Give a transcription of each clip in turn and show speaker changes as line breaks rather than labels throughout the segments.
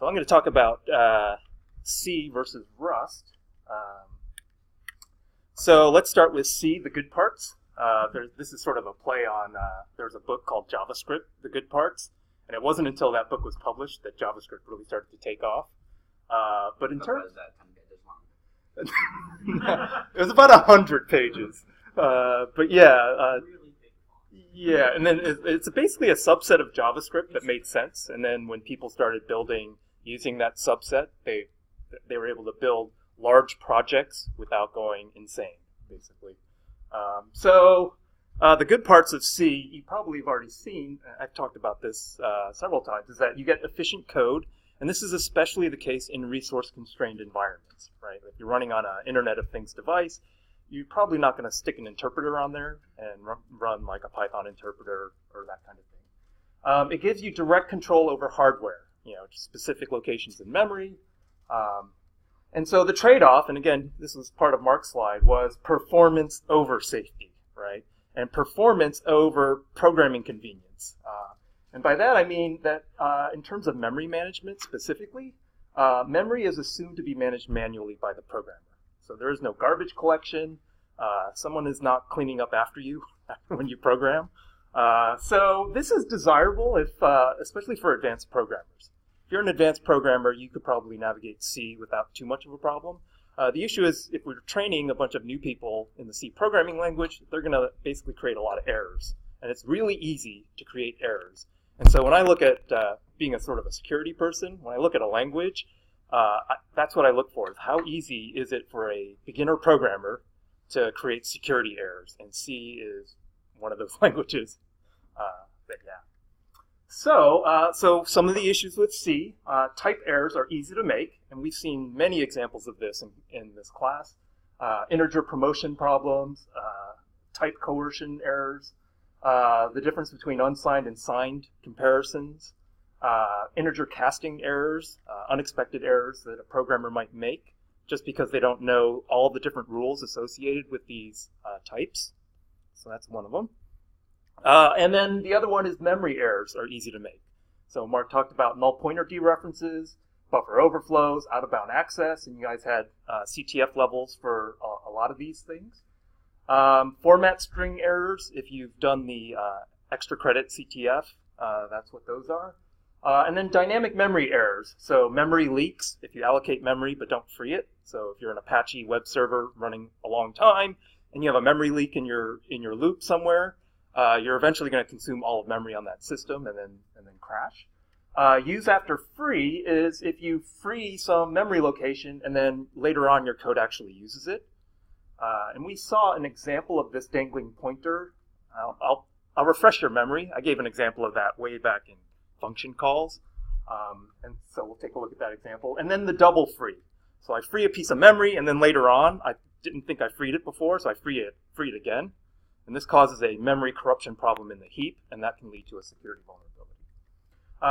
So I'm going to talk about C versus Rust. So let's start with C, the good parts. This is sort of a play on, there's a book called JavaScript, The Good Parts, and it wasn't until that book was published that JavaScript really started to take off. But in terms, it was about 100 pages. But yeah, yeah, and then it's basically a subset of JavaScript that made sense. And then when people started building using that subset, they were able to build large projects without going insane, basically. The good parts of C, you probably have already seen, I've talked about this several times, is that you get efficient code, and this is especially the case in resource-constrained environments, right? If you're running on an Internet of Things device, you're probably not going to stick an interpreter on there and run like a Python interpreter or that kind of thing. It gives you direct control over hardware, specific locations in memory. And so the trade-off, and again, this was part of Mark's slide, was performance over safety, right? And performance over programming convenience. And by that I mean that in terms of memory management specifically, memory is assumed to be managed manually by the programmer. So there is no garbage collection. Someone is not cleaning up after you when you program. So this is desirable, especially for advanced programmers. If you're an advanced programmer, you could probably navigate C without too much of a problem. The issue is if we're training a bunch of new people in the C programming language, they're going to basically create a lot of errors. And it's really easy to create errors. And so when I look at being a sort of a security person, when I look at a language, that's what I look for. Is how easy is it for a beginner programmer to create security errors? And C is one of those languages. So some of the issues with C, type errors are easy to make, and we've seen many examples of this in this class. Integer promotion problems, type coercion errors, the difference between unsigned and signed comparisons, integer casting errors, unexpected errors that a programmer might make just because they don't know all the different rules associated with these types. So that's one of them. And then the other one is memory errors are easy to make. So Mark talked about null pointer dereferences, buffer overflows, out-of-bound access, and you guys had CTF levels for a lot of these things. Format string errors, if you've done the extra credit CTF, that's what those are. And then dynamic memory errors. So memory leaks if you allocate memory but don't free it. So if you're an Apache web server running a long time and you have a memory leak in your loop somewhere, you're eventually going to consume all of memory on that system and then crash. Use after free is if you free some memory location and then later on your code actually uses it. And we saw an example of this dangling pointer. I'll refresh your memory. I gave an example of that way back in function calls. And so we'll take a look at that example. And then the double free. So I free a piece of memory and then later on, I didn't think I freed it before, so I free it again. And this causes a memory corruption problem in the heap, and that can lead to a security vulnerability.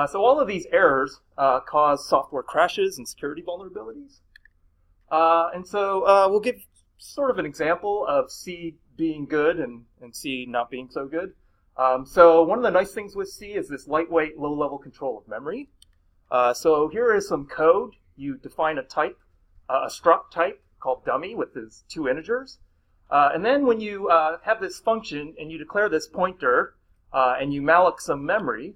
So all of these errors cause software crashes and security vulnerabilities. And so we'll give sort of an example of C being good and C not being so good. So one of the nice things with C is this lightweight, low-level control of memory. So here is some code. You define a type, a struct type called dummy with these two integers. And then when you have this function and you declare this pointer and you malloc some memory,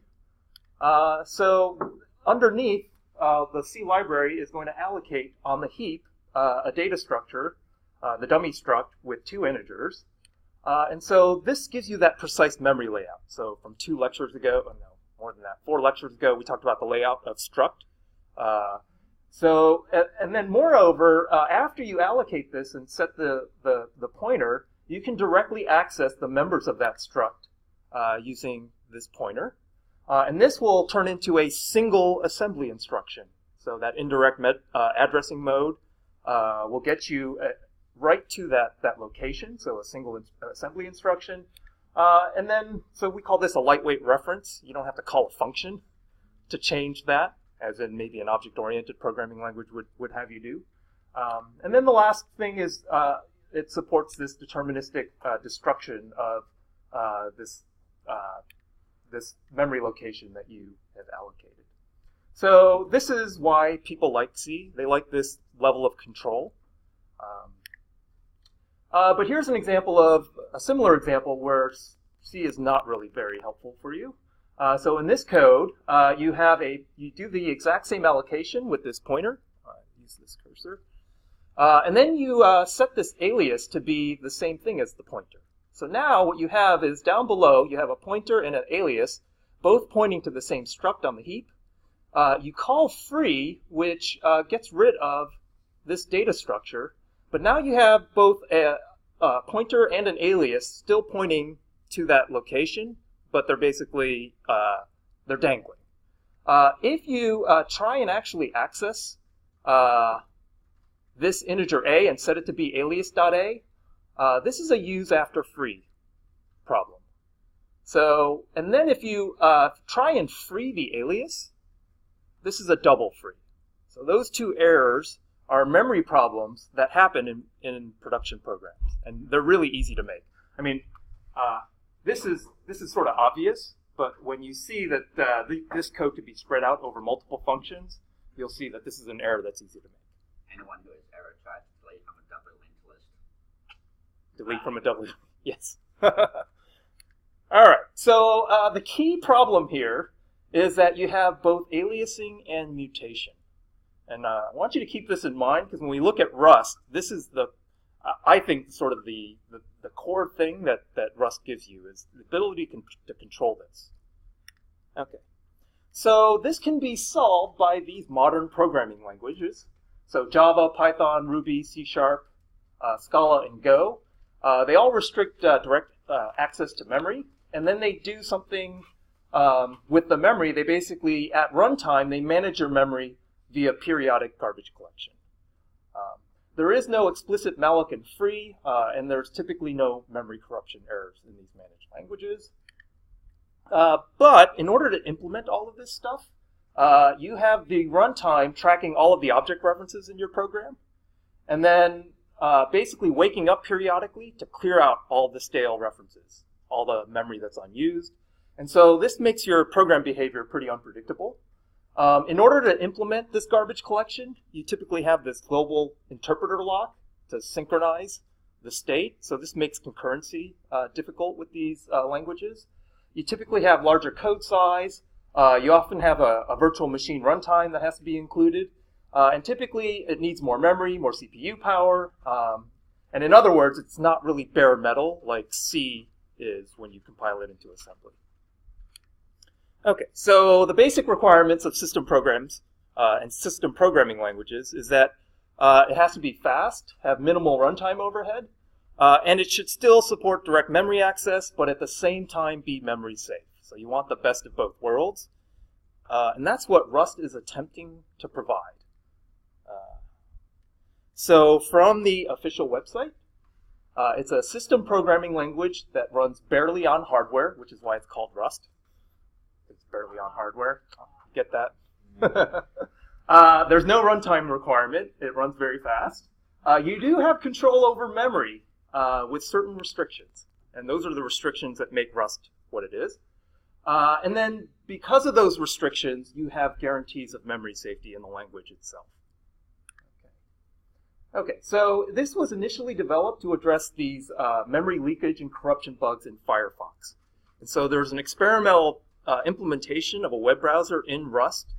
so underneath the C library is going to allocate on the heap a data structure, the dummy struct with two integers. And so this gives you that precise memory layout. So from 2 lectures ago, oh no, more than that, 4 lectures ago, we talked about the layout of struct. And then moreover, after you allocate this and set the pointer, you can directly access the members of that struct using this pointer. And this will turn into a single assembly instruction. So that indirect addressing mode will get you right to that location, so a single assembly instruction. And then, so we call this a lightweight reference. You don't have to call a function to change that, as in maybe an object-oriented programming language would have you do. And then the last thing is it supports this deterministic destruction of this memory location that you have allocated. So this is why people like C. They like this level of control. But here's an example of a similar example where C is not really very helpful for you. So in this code, you do the exact same allocation with this pointer. Use this cursor. And then you set this alias to be the same thing as the pointer. So now what you have is down below, you have a pointer and an alias, both pointing to the same struct on the heap. You call free, which gets rid of this data structure. But now you have both a pointer and an alias still pointing to that location, but they're basically, they're dangling. If you try and actually access this integer a and set it to be alias.a, this is a use after free problem. So, and then if you try and free the alias, this is a double free. So those two errors are memory problems that happen in production programs, and they're really easy to make. I mean, this is sort of obvious, but when you see that this code could be spread out over multiple functions, you'll see that this is an error that's easy to make.
Anyone who is error tries to delete from a double linked list.
Delete from a double, yes. All right, so the key problem here is that you have both aliasing and mutation. And I want you to keep this in mind, because when we look at Rust, this is I think sort of the core thing that Rust gives you is the ability to control this. Okay, so this can be solved by these modern programming languages. So Java, Python, Ruby, C#, Scala, and Go. They all restrict direct access to memory, and then they do something with the memory. They basically, at runtime, they manage your memory via periodic garbage collection. There is no explicit malloc and free, and there's typically no memory corruption errors in these managed languages. But in order to implement all of this stuff, you have the runtime tracking all of the object references in your program, and then basically waking up periodically to clear out all the stale references, all the memory that's unused. And so this makes your program behavior pretty unpredictable. In order to implement this garbage collection, you typically have this global interpreter lock to synchronize the state. So this makes concurrency difficult with these languages. You typically have larger code size. You often have a virtual machine runtime that has to be included. And typically, it needs more memory, more CPU power. And in other words, it's not really bare metal like C is when you compile it into assembly. Okay, so the basic requirements of system programs and system programming languages is that it has to be fast, have minimal runtime overhead, and it should still support direct memory access, but at the same time be memory safe. So you want the best of both worlds. And that's what Rust is attempting to provide. So from the official website, it's a system programming language that runs barely on hardware, which is why it's called Rust. It's barely on hardware. Get that? There's no runtime requirement. It runs very fast. You do have control over memory with certain restrictions. And those are the restrictions that make Rust what it is. And then because of those restrictions, you have guarantees of memory safety in the language itself. Okay, so this was initially developed to address these memory leakage and corruption bugs in Firefox. And so there's an experimental implementation of a web browser in Rust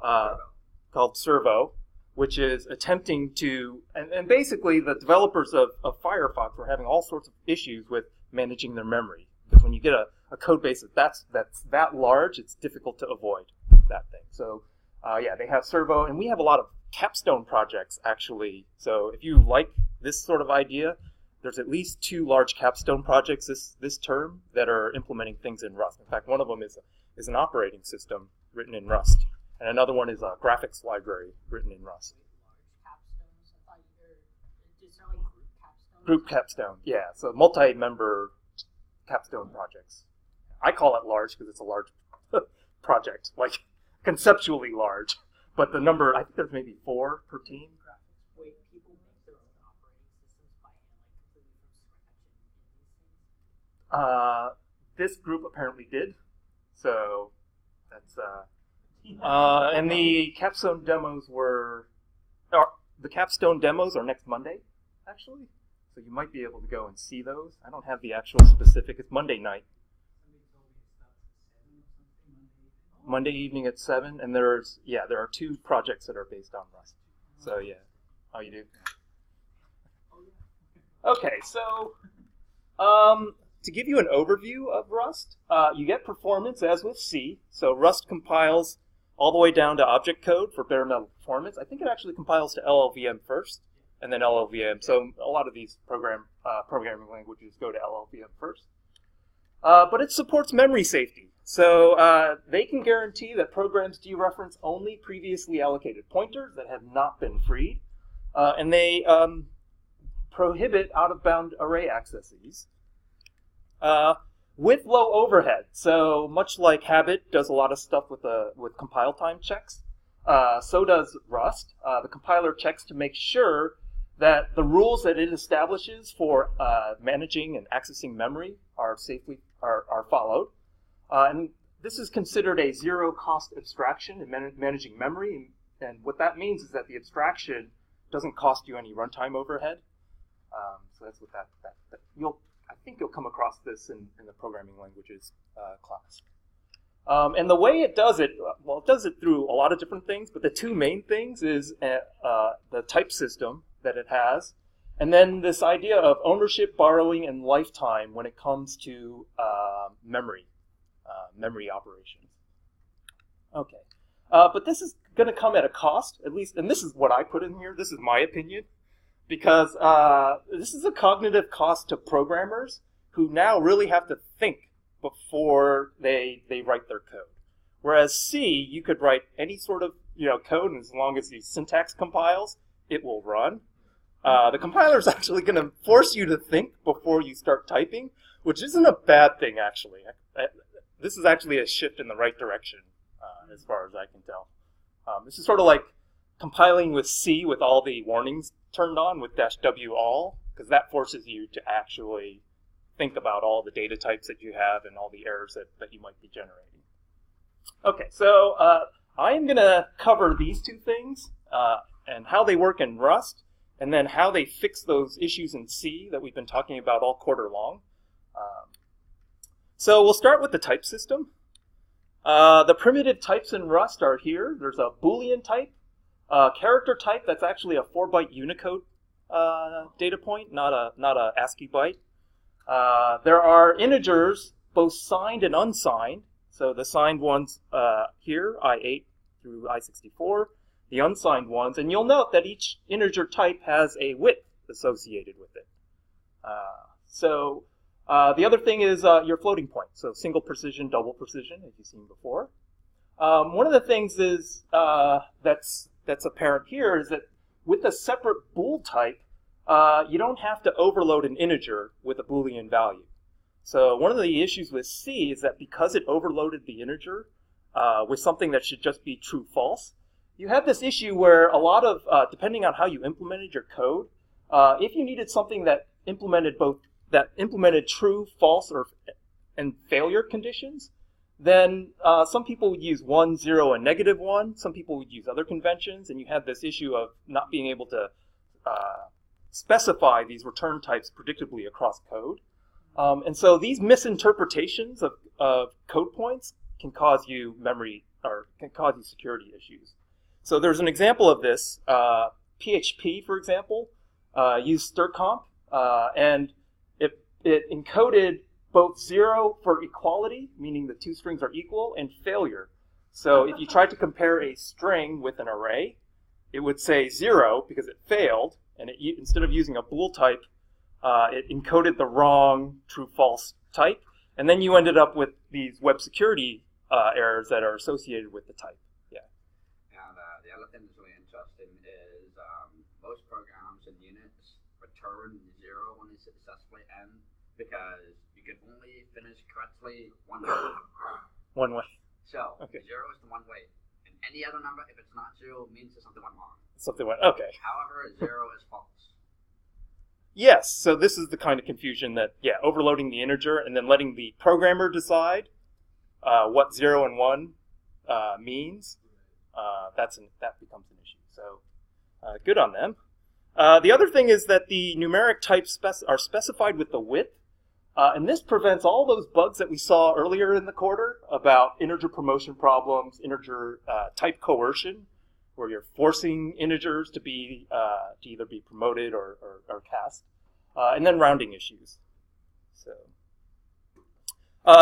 called Servo, which is attempting to, and basically the developers of Firefox were having all sorts of issues with managing their memory. Because when you get a code base that's that large, it's difficult to avoid that thing. So yeah, they have Servo, and we have a lot of capstone projects actually. So if you like this sort of idea, there's at least 2 large capstone projects this term that are implementing things in Rust. In fact, one of them is an operating system written in Rust, and another one is a graphics library written in Rust. Group capstone, yeah. So multi-member capstone projects. I call it large because it's a large project, like conceptually large. But the number, I think there's maybe 4 per team.
Wait, people make their own operating systems by hand, like completely from scratch in these things?
This group apparently did. So that's, And the capstone demos are next Monday, actually. So you might be able to go and see those. I don't have the actual specific. It's Monday night. Monday evening at 7, and there are 2 projects that are based on Rust. So yeah. Oh, you do? Okay, so to give you an overview of Rust, you get performance as with C. So Rust compiles all the way down to object code for bare metal performance. I think it actually compiles to LLVM first, and then LLVM. So a lot of these programming languages go to LLVM first. But it supports memory safety. So they can guarantee that programs dereference only previously allocated pointers that have not been freed. And they prohibit out-of-bound array accesses with low overhead. So much like Habit does a lot of stuff with compile time checks, so does Rust. The compiler checks to make sure that the rules that it establishes for managing and accessing memory are followed. And this is considered a zero-cost abstraction in managing memory. And what that means is that the abstraction doesn't cost you any runtime overhead. So that's what that I think you'll come across this in the programming languages class. And the way it does it through a lot of different things, but the 2 main things is the type system that it has, and then this idea of ownership, borrowing, and lifetime when it comes to memory operations. Okay, but this is going to come at a cost, at least, and this is what I put in here. This is my opinion, because this is a cognitive cost to programmers who now really have to think before they write their code. Whereas C, you could write any sort of code, and as long as the syntax compiles, it will run. The compiler is actually going to force you to think before you start typing, which isn't a bad thing, actually. This is actually a shift in the right direction, as far as I can tell. This is sort of like compiling with C with all the warnings turned on with -w all, because that forces you to actually think about all the data types that you have and all the errors that you might be generating. Okay, so I am going to cover these 2 things and how they work in Rust, and then how they fix those issues in C that we've been talking about all quarter long. So we'll start with the type system. The primitive types in Rust are here. There's a Boolean type, character type that's actually a 4-byte Unicode data point, not a ASCII byte. There are integers, both signed and unsigned. So the signed ones here, I8 through I64, the unsigned ones, and you'll note that each integer type has a width associated with it. The other thing is your floating point, so single precision, double precision, as you've seen before. One of the things is that's apparent here is that with a separate bool type, you don't have to overload an integer with a Boolean value. So one of the issues with C is that because it overloaded the integer with something that should just be true-false, you have this issue where a lot of, depending on how you implemented your code, if you needed something that implemented true, false, and failure conditions, then some people would use 1, 0, and -1. Some people would use other conventions, and you have this issue of not being able to specify these return types predictably across code. And so these misinterpretations of code points can cause you security issues. So there's an example of this. PHP, for example, used strcmp, and it encoded both 0 for equality, meaning the 2 strings are equal, and failure. So if you tried to compare a string with an array, it would say 0 because it failed, and instead of using a bool type, it encoded the wrong true-false type, and then you ended up with these web security errors that are associated with the type. Yeah.
And the other thing that's really interesting is most programs and units return 0 when they successfully end, because you can only finish correctly one way.
One way.
So,
okay.
0 is the one way. And any other number, if it's not 0, means that something went wrong.
Something went, okay.
However, 0 is false.
Yes, so this is the kind of confusion that, overloading the integer and then letting the programmer decide what 0 and 1 means, that becomes an issue. So good on them. The other thing is that the numeric types are specified with the width, and this prevents all those bugs that we saw earlier in the quarter about integer promotion problems, integer type coercion, where you're forcing integers to be to either be promoted or cast, and then rounding issues. So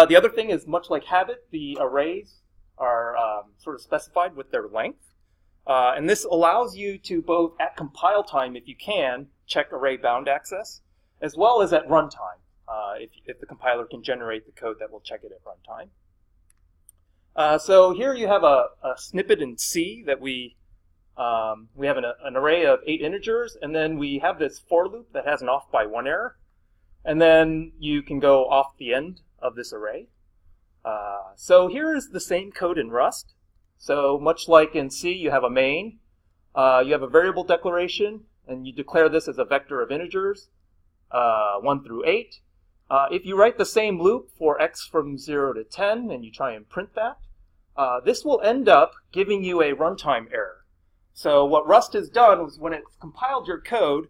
the other thing is, much like habit, the arrays are sort of specified with their length. And this allows you to both, at compile time, if you can, check array bound access, as well as at runtime, if the compiler can generate the code that will check it at runtime. So here you have a snippet in C that we have an array of 8 integers, and then we have this for loop that has an off by 1 error. And then you can go off the end of this array. So here is the same code in Rust. So much like in C, you have a main, you have a variable declaration, and you declare this as a vector of integers, 1 through 8. If you write the same loop for x from 0 to 10, and you try and print that, this will end up giving you a runtime error. So what Rust has done is when it's compiled your code,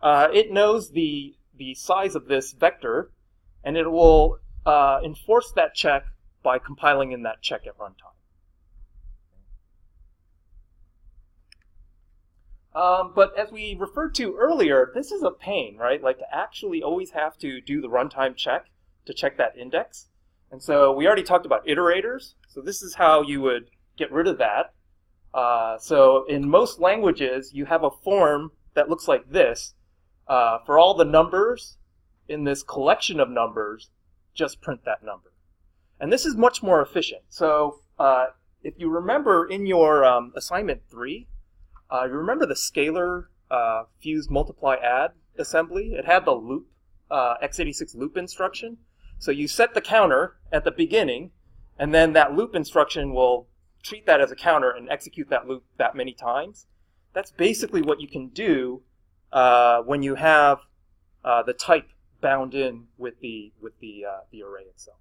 it knows the size of this vector, and it will enforce that check by compiling in that check at runtime. But as we referred to earlier, this is a pain, right? Like to actually always have to do the runtime check to check that index. And so we already talked about iterators. So this is how you would get rid of that. So in most languages, you have a form that looks like this. For all the numbers in this collection of numbers, just print that number. And this is much more efficient. So if you remember in your assignment 3, you remember the scalar fuse multiply add assembly? It had the loop, x86 loop instruction. So you set the counter at the beginning, and then that loop instruction will treat that as a counter and execute that loop that many times. That's basically what you can do when you have the type bound in with the array itself.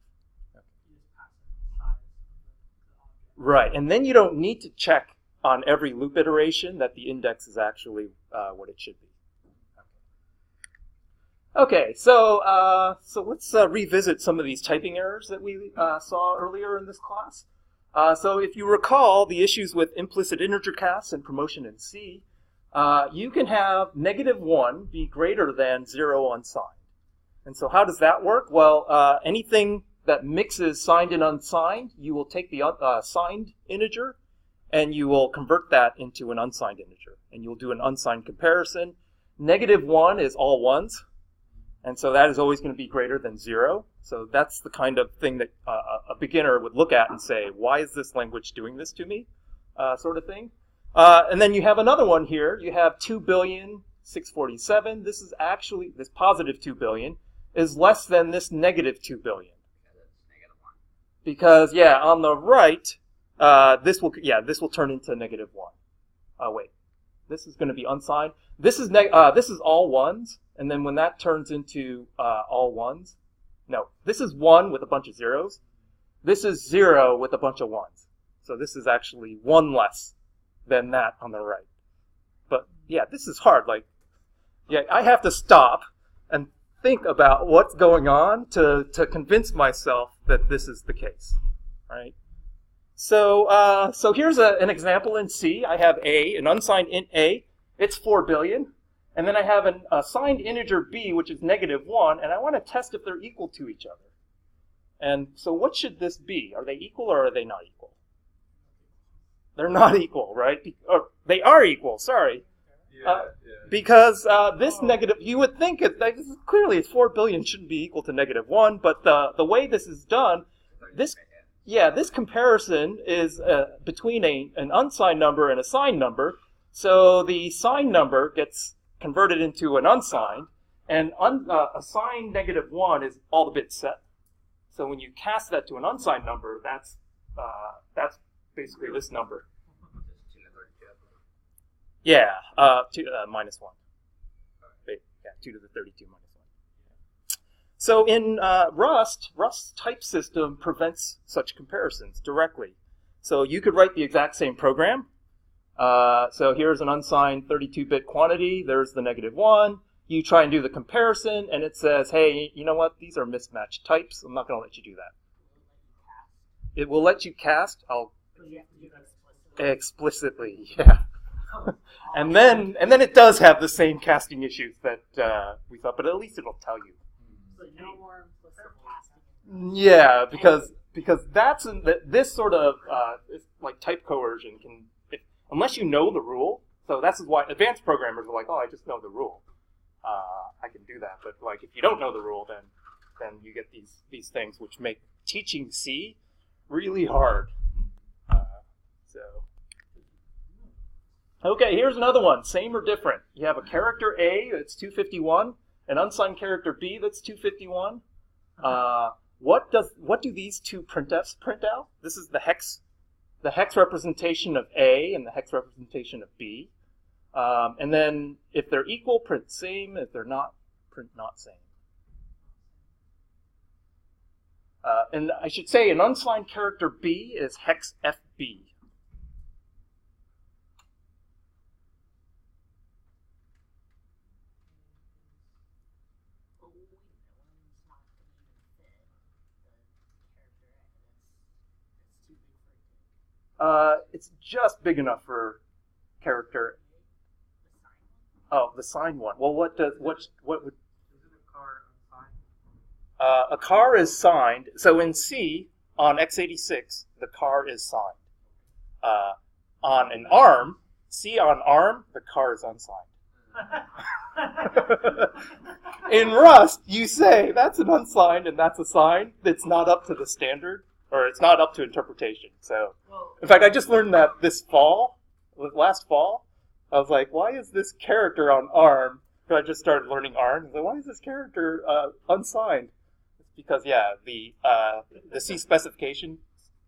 Right, and then you don't need to check on every loop iteration that the index is actually what it should be. Okay, so let's revisit some of these typing errors that we saw earlier in this class. So if you recall the issues with implicit integer casts and promotion in C, you can have -1 be greater than 0 unsigned. And so how does that work? Well, anything that mixes signed and unsigned, you will take the signed integer and you will convert that into an unsigned integer. And you'll do an unsigned comparison. -1 is all ones. And so that is always going to be greater than 0. So that's the kind of thing that a beginner would look at and say, why is this language doing this to me? Sort of thing. And then you have another one here. You have 2,647,000. This is actually, this positive 2 billion is less than this -2 billion. Because, yeah, on the right, this will turn into -1. Wait, this is going to be unsigned. This is all ones, and then when that turns into all ones, no, this is 1 with a bunch of zeros. This is 0 with a bunch of ones. So this is actually 1 less than that on the right. But yeah, this is hard. Like, yeah, I have to stop and think about what's going on to convince myself that this is the case, right? So so here's an example in C. I have A, an unsigned int A. It's 4 billion. And then I have an assigned integer B, which is -1, and I want to test if they're equal to each other. And so what should this be? Are they equal or are they not equal? They're not equal, right? Or they are equal, sorry. Because this negative, you would think clearly it's 4 billion shouldn't be equal to -1, but the way this is done, this comparison is between an unsigned number and a signed number. So the signed number gets converted into an unsigned, and assigned -1 is all the bits set. So when you cast that to an unsigned number, that's basically this number. Yeah, -1. Yeah, 2 to the 32 -1. So in Rust's type system prevents such comparisons directly. So you could write the exact same program. So here's an unsigned 32-bit quantity. There's the -1. You try and do the comparison, and it says, hey, you know what? These are mismatched types. I'm not going to let you do that. It will let you cast. I'll explicitly, yeah. and then it does have the same casting issues that we thought, but at least it'll tell you.
So no more implicit casting.
Yeah, because that's this sort of like type coercion can, unless you know the rule. So that's why advanced programmers are like, oh, I just know the rule. I can do that. But like if you don't know the rule, then you get these things which make teaching C really hard. Okay, here's another one. Same or different? You have a character A that's 251, an unsigned character B that's 251. What do these two printfs print out? This is the hex representation of A and the hex representation of B. And then if they're equal, print same. If they're not, print not same. And I should say an unsigned character B is hex FB. It's just big enough for character. Oh, the signed one. Well, what would? Isn't a car unsigned? A car is signed. So in C on x86, the car is signed. On an ARM, C on ARM, the car is unsigned. In Rust, you say that's an unsigned and that's a signed. It's not up to the standard. Or it's not up to interpretation. So, in fact, I just learned that last fall. I was like, why is this character on ARM? Because I just started learning ARM. I was like, why is this character unsigned? It's because, yeah, the C specification,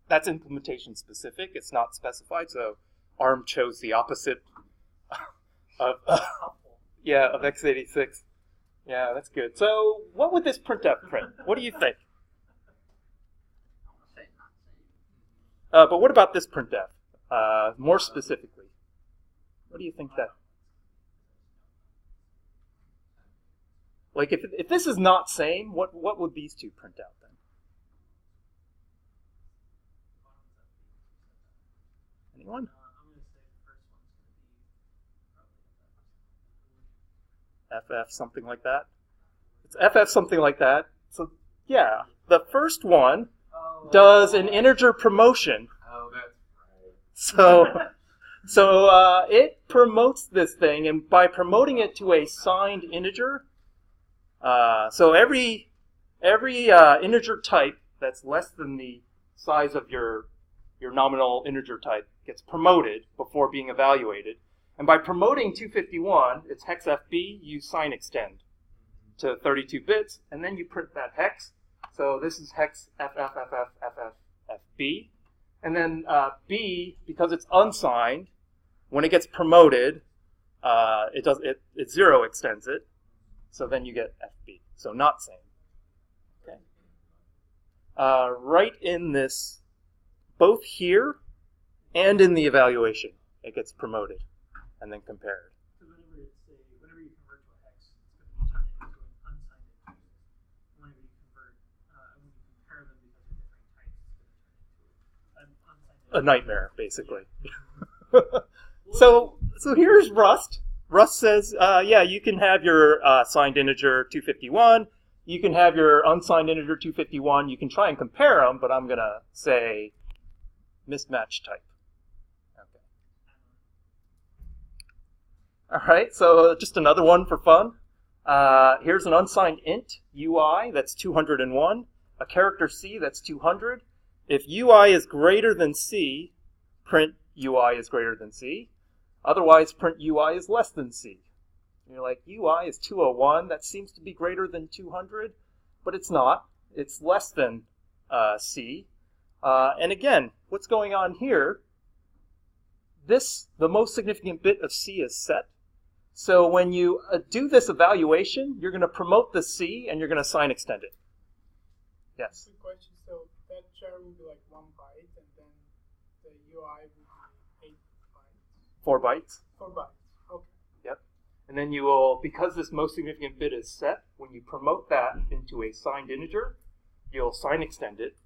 that's implementation specific. It's not specified. So ARM chose the opposite of x86. Yeah, that's good. So what would this printf print? What do you think? But what about this printf? More specifically, what do you think that? Like, if this is not same, what would these two print out then? Anyone? FF something like that. It's FF something like that. So yeah, the first one does an integer promotion.
Oh, that's right.
So it promotes this thing, and by promoting it to a signed integer, so every integer type that's less than the size of your nominal integer type gets promoted before being evaluated. And by promoting 251, it's hex FB, you sign extend to 32 bits, and then you print that hex. So this is hex FFFFFFB. And then B, because it's unsigned, when it gets promoted, it 0 extends it. So then you get FB. So not same. Okay. Right in this, both here and in the evaluation, it gets promoted and then compared.
So whenever you convert to a hex, it's going to be turned into an unsigned integer. Whenever you convert, when you compare them because of different types, it's going to turn into an unsigned integer.
A nightmare, basically. So here's Rust. Rust says, yeah, you can have your signed integer 251. You can have your unsigned integer 251. You can try and compare them, but I'm going to say mismatch type. Okay. All right, so just another one for fun. Here's an unsigned int, UI, that's 201. A character C, that's 200. If UI is greater than C, print UI is greater than C. Otherwise, print UI is less than C. And you're like, UI is 201. That seems to be greater than 200, but it's not. It's less than C. And again, what's going on here? The most significant bit of C is set. So when you do this evaluation, you're going to promote the C and you're going to sign extend it. Yes?
Good question. So that char will be like 1 byte, and then the
UI would be 8 bytes.
4 bytes.
4 bytes. Okay.
Yep. And then you will, because this most significant bit is set, when you promote that into a signed integer, you'll sign extend it.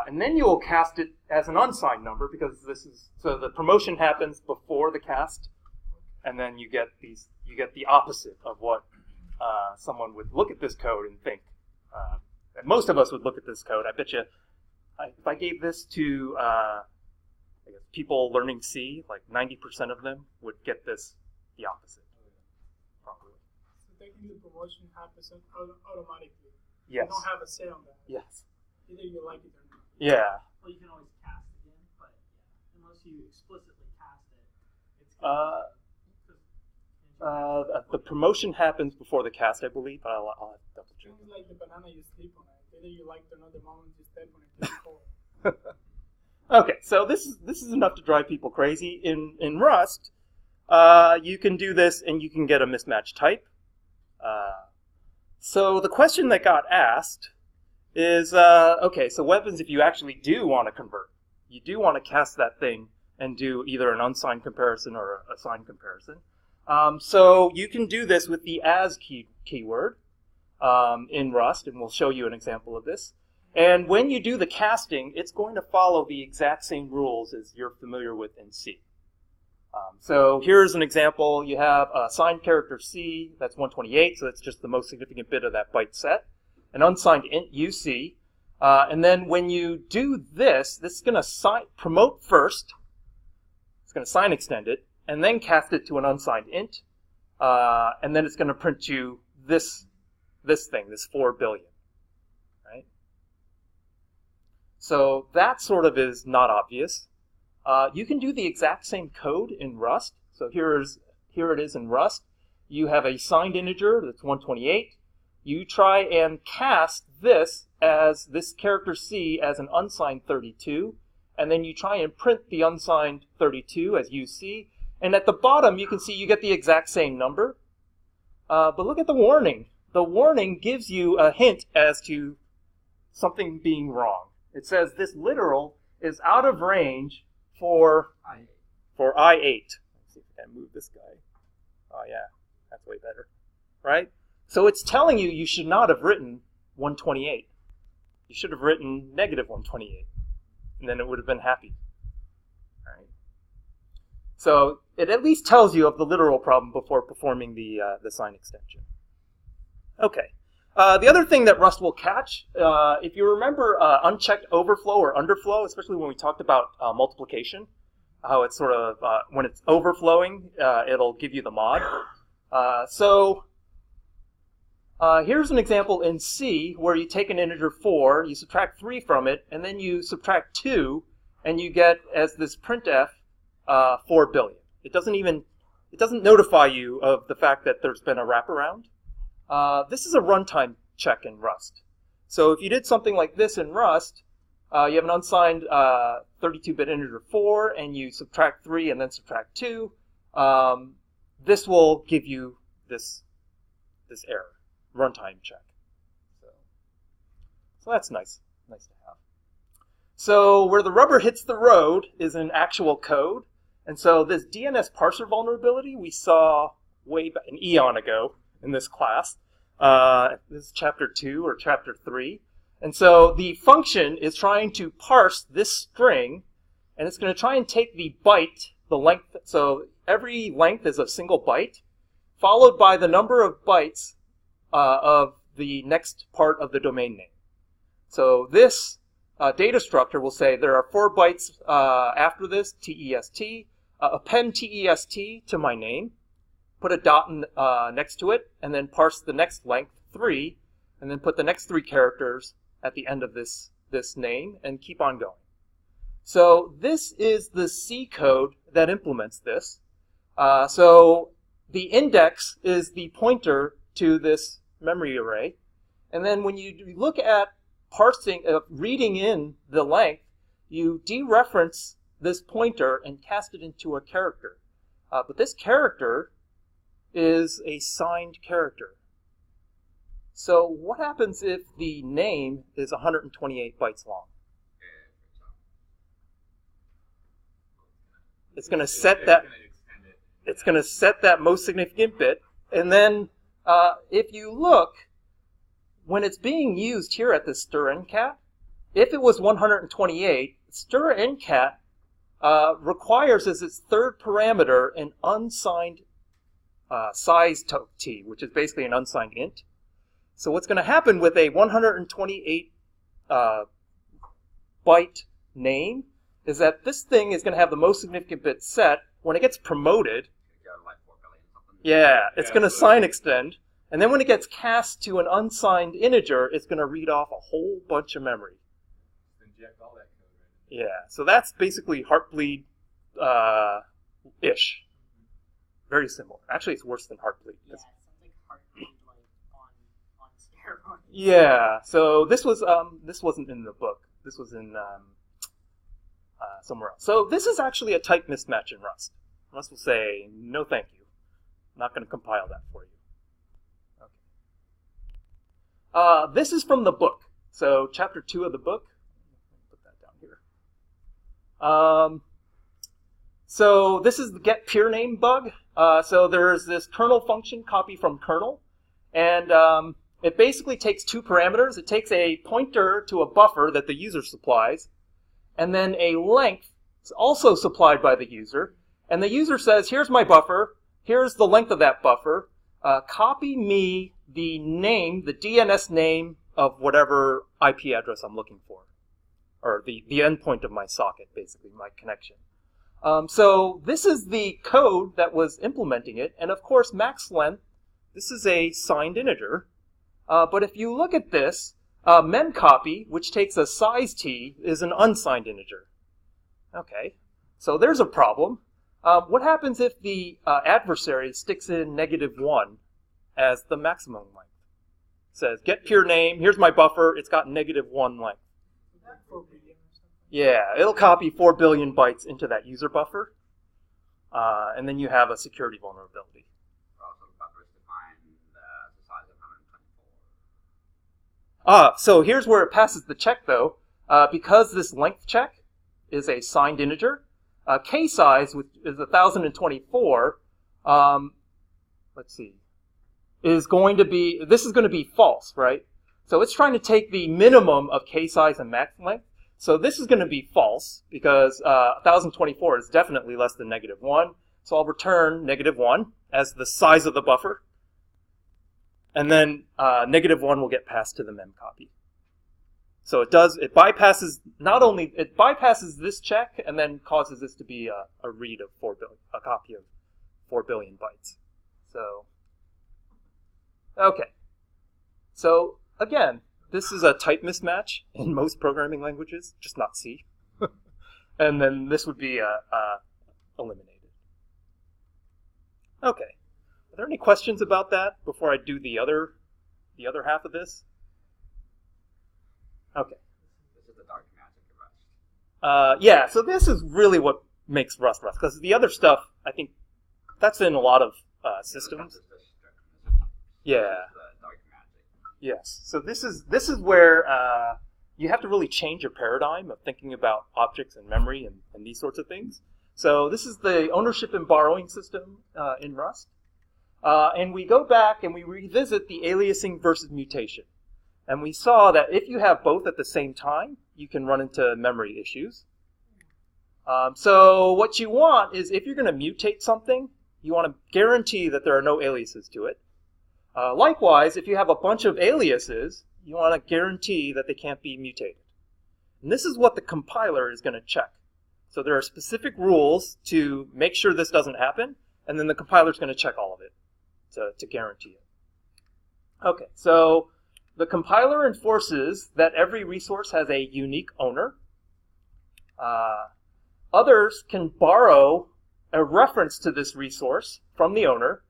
And then you will cast it as an unsigned number because this is, so the promotion happens before the cast, and then you get the opposite of what someone would look at this code and think. And most of us would look at this code. I bet you, if I gave this to I guess people learning C, like 90% of them would get this the opposite. Probably.
So technically, the promotion happens automatically.
Yes.
You don't have a say on that.
Yes.
Either you like it or not.
Yeah.
Well, you can always cast again, but yeah, unless you explicitly cast it, it's going
The promotion happens before the cast, I believe, but I'll have to double check.
It's like the banana you sleep on it. Either you like it or not, the moment you step on it, it's cold.
Okay, so this is enough to drive people crazy. In Rust, you can do this and you can get a mismatched type. So the question that got asked is, okay, so what happens if you actually do want to convert? You do want to cast that thing and do either an unsigned comparison or a signed comparison. So you can do this with the as keyword in Rust, and we'll show you an example of this. And when you do the casting, it's going to follow the exact same rules as you're familiar with in C. So here's an example. You have a signed character C, that's 128, so that's just the most significant bit of that byte set. An unsigned int UC. And then when you do this, this is going to promote first. It's going to sign extend it, and then cast it to an unsigned int. And then it's going to print you this thing, this 4 billion. Right? So that sort of is not obvious. You can do the exact same code in Rust. So here it is in Rust. You have a signed integer that's 128. You try and cast this as this character C as an unsigned 32, and then you try and print the unsigned 32 as UC. And at the bottom, you can see you get the exact same number. But look at the warning. The warning gives you a hint as to something being wrong. It says this literal is out of range for I8. Let's see if I can move this guy. Oh yeah, that's way better, right? So it's telling you you should not have written 128. You should have written negative 128, and then it would have been happy. Right? So it at least tells you of the literal problem before performing the sign extension. Okay. The other thing that Rust will catch, if you remember unchecked overflow or underflow, especially when we talked about multiplication, how it's sort of, when it's overflowing, it'll give you the mod. Here's an example in C where you take an integer 4, you subtract 3 from it, and then you subtract 2, and you get, as this printf, 4 billion. It doesn't notify you of the fact that there's been a wraparound. This is a runtime check in Rust. So if you did something like this in Rust, you have an unsigned 32-bit integer 4, and you subtract 3 and then subtract 2, this will give you this error. Runtime check. So that's nice to have. So where the rubber hits the road is in actual code. And so this DNS parser vulnerability we saw way back an eon ago in this class. This is chapter 2 or chapter 3. And so the function is trying to parse this string, and it's going to try and take the byte, the length. So every length is a single byte, followed by the number of bytes of the next part of the domain name. So this data structure will say there are 4 bytes after this, TEST, append TEST to my name, put a dot next to it, and then parse the next length, 3, and then put the next 3 characters at the end of this name, and keep on going. So this is the C code that implements this. So the index is the pointer to this memory array. And then when you look at parsing, reading in the length, you dereference this pointer and cast it into a character. But this character is a signed character. So what happens if the name is 128 bytes long? It's going to set that. It's going to set that most significant bit, and then if you look, when it's being used here at the stir-ncat, if it was 128, stir-ncat requires as its third parameter an unsigned size t, which is basically an unsigned int. So what's going to happen with a 128 byte name is that this thing is going to have the most significant bit set. When it gets promoted, it's going to sign extend, and then when it gets cast to an unsigned integer, it's going to read off a whole bunch of memory.
Inject all that code right in.
Yeah, so that's basically Heartbleed ish. Very similar. Actually, it's worse than Heartbleed.
Yeah, it sounds like Heartbleed on steroids.
Yeah. So this wasn't in the book. This was in somewhere else. So this is actually a type mismatch in Rust. Rust will say no, thank you. I'm not going to compile that for you. Okay. This is from the book. So chapter 2 of the book. Put that down here. So this is the get peer name bug. So there's this kernel function copy from kernel, and it basically takes two parameters. It takes a pointer to a buffer that the user supplies, and then a length is also supplied by the user. And the user says, here's my buffer, here's the length of that buffer, copy me the name, the DNS name of whatever IP address I'm looking for, or the endpoint of my socket, basically, my connection. So this is the code that was implementing it, and of course max length, this is a signed integer, but if you look at this, memcopy, which takes a size t, is an unsigned integer. Okay, so there's a problem. What happens if the adversary sticks in -1 as the maximum length? It says, get peer name, here's my buffer, it's got -1 length. Yeah, it'll copy 4 billion bytes into that user buffer, and then you have a security vulnerability.
Also, the buffer is defined the size of 124.
So here's where it passes the check, though. Because this length check is a signed integer, k size, which is 1024, let's see, is going to be, this is going to be false, right? So it's trying to take the minimum of k size and max length. So this is going to be false because 1024 is definitely less than -1. So I'll return -1 as the size of the buffer. And then -1 will get passed to the memcopy. So it bypasses, not only, it bypasses this check and then causes this to be a read of 4 billion, a copy of 4 billion bytes. So, okay. So again, this is a type mismatch in most programming languages, just not C. And then this would be eliminated. Okay. Are there any questions about that before I do the other half of this? Okay.
This is the dark magic of Rust.
Yeah, so this is really what makes Rust, because the other stuff, I think, that's in a lot of systems. Yeah. Yes. So this is where you have to really change your paradigm of thinking about objects and memory and these sorts of things. So this is the ownership and borrowing system in Rust. And we go back and we revisit the aliasing versus mutation. And we saw that if you have both at the same time, you can run into memory issues. So what you want is, if you're going to mutate something, you want to guarantee that there are no aliases to it. Likewise, if you have a bunch of aliases, you want to guarantee that they can't be mutated. And this is what the compiler is going to check. So there are specific rules to make sure this doesn't happen, and then the compiler is going to check all of it to guarantee it. Okay, so the compiler enforces that every resource has a unique owner. Others can borrow a reference to this resource from the owner,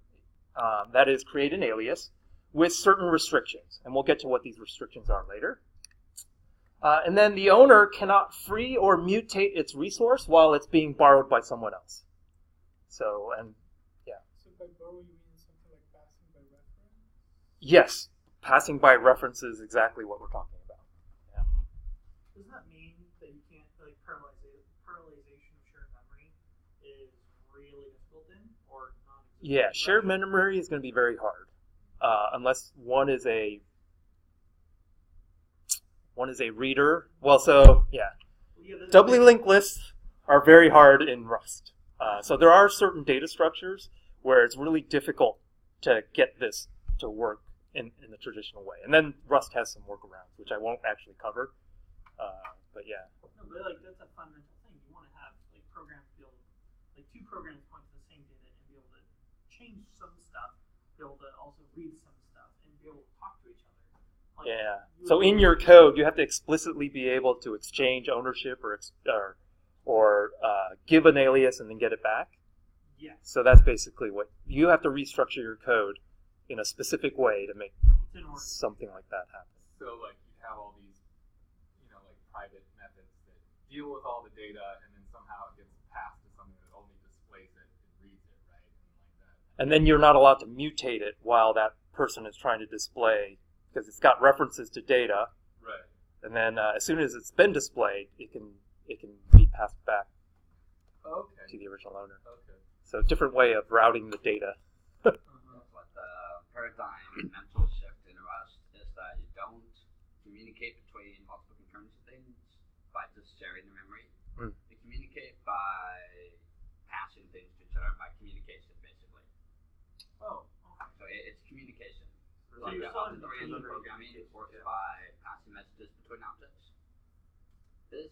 that is, create an alias, with certain restrictions. And we'll get to what these restrictions are later. And then the owner cannot free or mutate its resource while it's being borrowed by someone else. So, and yeah.
So by borrow, you mean something like passing by reference?
Yes, passing by reference is exactly what we're talking about. Yeah.
Does that mean that you can't, like, parallelization of shared memory is
Yeah, shared memory is going to be very hard, unless one is a reader. Well, so yeah, doubly linked lists are very hard in Rust. So there are certain data structures where it's really difficult to get this to work in the traditional way. And then Rust has some workarounds, which I won't actually cover. But yeah.
No, but like that's a fundamental thing. You want to have like programs be able, like two programs point to the same data and be able to change some stuff, be able to also read some stuff, and be able to talk to each other. Like,
Yeah. So in your code, you have to explicitly be able to exchange ownership or give an alias and then get it back.
Yes.
So that's basically what you have to restructure your code in a specific way to make something like that happen.
So like you have all these, like private methods that deal with all the data, and then somehow it gets passed to something that only displays it and reads it, right? And like that.
And then you're not allowed to mutate it while that person is trying to display, because it's got references to data.
Right.
And then as soon as it's been displayed, it can be passed back to the original owner.
Okay.
So different way of routing the data.
But the paradigm mental shift in Rust is that you don't communicate between multiple concurrency things by just sharing the memory. You communicate by passing things to each other, by communication, basically.
Oh, okay.
So it's communication.
So
Like
you're still in the
object-oriented programming works by passing messages between objects. This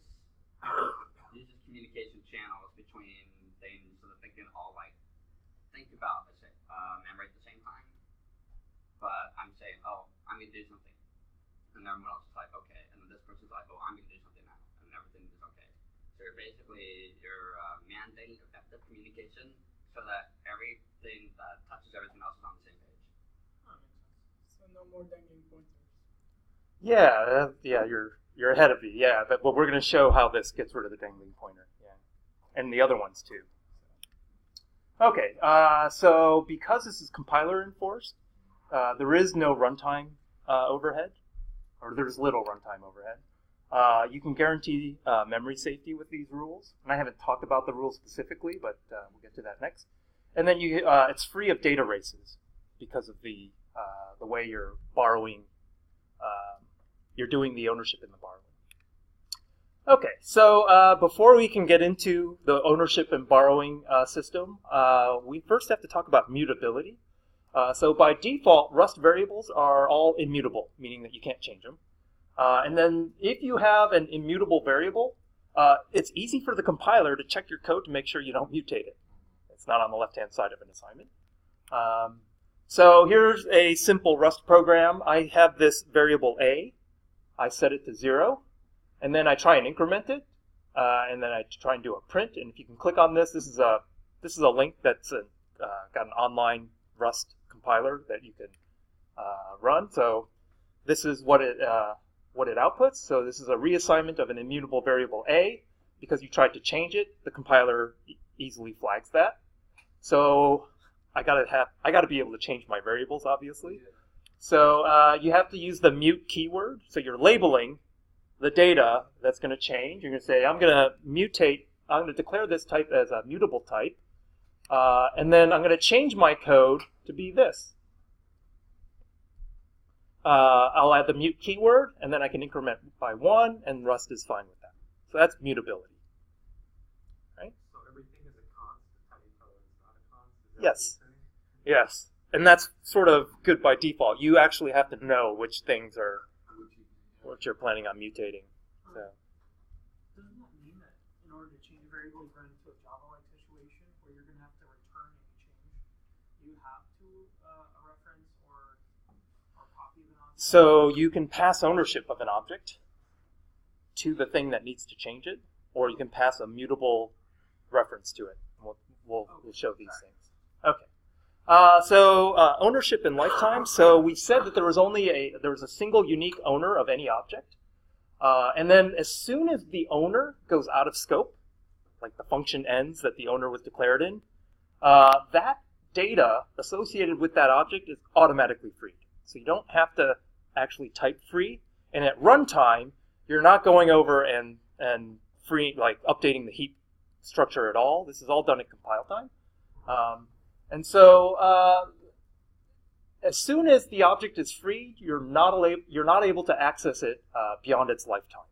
uses communication channels between things so that they can all think about the same memory at the same time. But I'm saying, oh, I'm gonna do something, and everyone else is like, okay, and then this person's like, oh, I'm gonna do something now, and everything is okay. So you're mandating effective communication so that everything that touches everything else is on the same page.
That makes sense.
So no more dangling pointers.
Yeah, you're ahead of me. Yeah, but we're going to show how this gets rid of the dangling pointer. Yeah, and the other ones too. Okay, so because this is compiler enforced, there is no runtime overhead, or there's little runtime overhead. You can guarantee memory safety with these rules, and I haven't talked about the rules specifically, but we'll get to that next. And then it's free of data races because of the way you're borrowing. You're doing the ownership in the borrowing. Okay, so before we can get into the ownership and borrowing system, we first have to talk about mutability. So by default, Rust variables are all immutable, meaning that you can't change them. And then if you have an immutable variable, it's easy for the compiler to check your code to make sure you don't mutate it. It's not on the left-hand side of an assignment. So here's a simple Rust program. I have this variable a. I set it to 0, and then I try and increment it, and then I try and do a print. And if you can click on this, this is a link that's got an online Rust compiler that you can run. So this is what it outputs. So this is a reassignment of an immutable variable a. Because you tried to change it, the compiler easily flags that. So I gotta be able to change my variables, obviously. So you have to use the mute keyword. So you're labeling the data that's going to change. You're going to say, I'm going to declare this type as a mutable type. And then I'm going to change my code to be this. I'll add the mute keyword, and then I can increment by 1, and Rust is fine with that. So that's mutability. Right?
So everything is a const, the typo is not a const?
Yes. Yes. And that's sort of good by default. You actually have to know which things are what you're planning on mutating. So.
Doesn't that mean that in order to change a variable, you run into a Java-like situation where you're going to have to return any change? You have to a reference or copy of an object?
So you can pass ownership of an object to the thing that needs to change it, or you can pass a mutable reference to it. We'll show these things. Okay. So ownership and lifetime. So we said that there was a single unique owner of any object, and then as soon as the owner goes out of scope, like the function ends that the owner was declared in, that data associated with that object is automatically freed. So you don't have to actually type free, and at runtime, you're not going over and free, like updating the heap structure at all. This is all done at compile time. And so as soon as the object is free, you're not able to access it beyond its lifetime.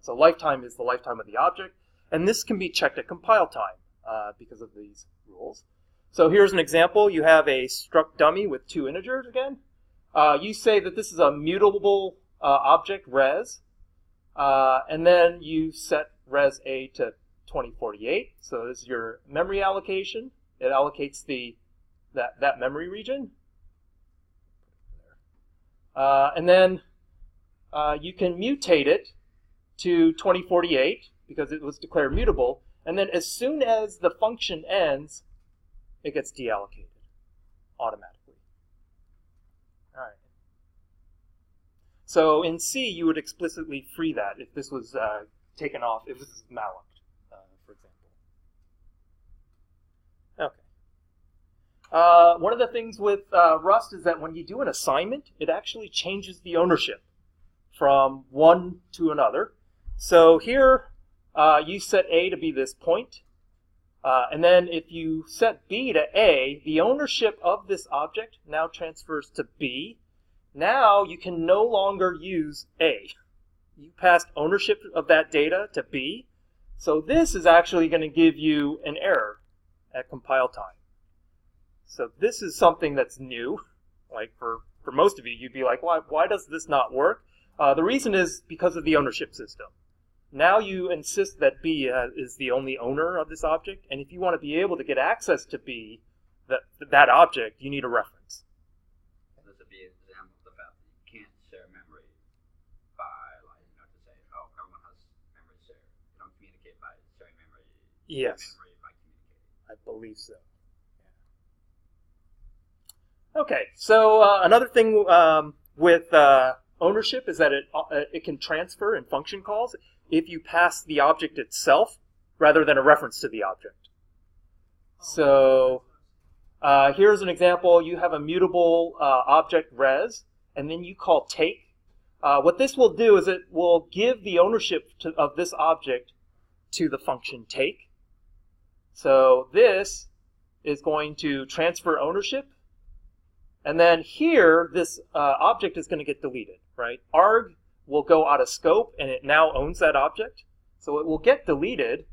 So lifetime is the lifetime of the object, and this can be checked at compile time because of these rules. So here's an example. You have a struct dummy with 2 integers again. You say that this is a mutable object, res, and then you set res a to 2048. So this is your memory allocation. It allocates that memory region. And then you can mutate it to 2048 because it was declared mutable. And then as soon as the function ends, it gets deallocated automatically. All right. So in C, you would explicitly free that if this was taken off, if this is malloc, for example. Okay. One of the things with Rust is that when you do an assignment, it actually changes the ownership from one to another. So here, you set A to be this point. And then if you set B to A, the ownership of this object now transfers to B. Now you can no longer use A. You passed ownership of that data to B. So this is actually going to give you an error at compile time. So this is something that's new. Like for most of you, you'd be like, why does this not work? The reason is because of the ownership system. Now you insist that B is the only owner of this object, and if you want to be able to get access to B, that object, you need a reference.
This would be an example of the fact that you can't share memory by, like, to say, oh, everyone has memory shared. You don't communicate by sharing memory.
Yes.
Memory by communicating.
I believe so. Yeah. Okay, so another thing with ownership is that it can transfer in function calls if you pass the object itself rather than a reference to the object. So here's an example. You have a mutable object res, and then you call take. What this will do is it will give the ownership of this object to the function take. So this is going to transfer ownership. And then here, this object is going to get deleted, right? Arg will go out of scope, and it now owns that object. So it will get deleted.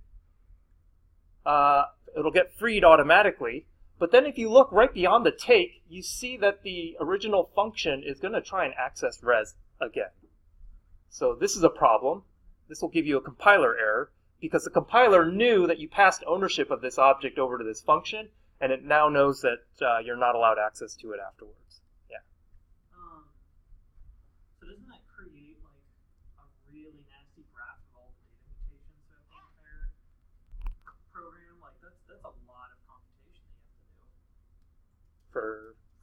It'll get freed automatically. But then if you look right beyond the take, you see that the original function is going to try and access res again. So this is a problem. This will give you a compiler error, because the compiler knew that you passed ownership of this object over to this function, and it now knows that you're not allowed access to it afterwards. Yeah.
So doesn't that create like a really nasty graph of all the data mutations throughout the entire program? Like that's a lot of computation that you have to do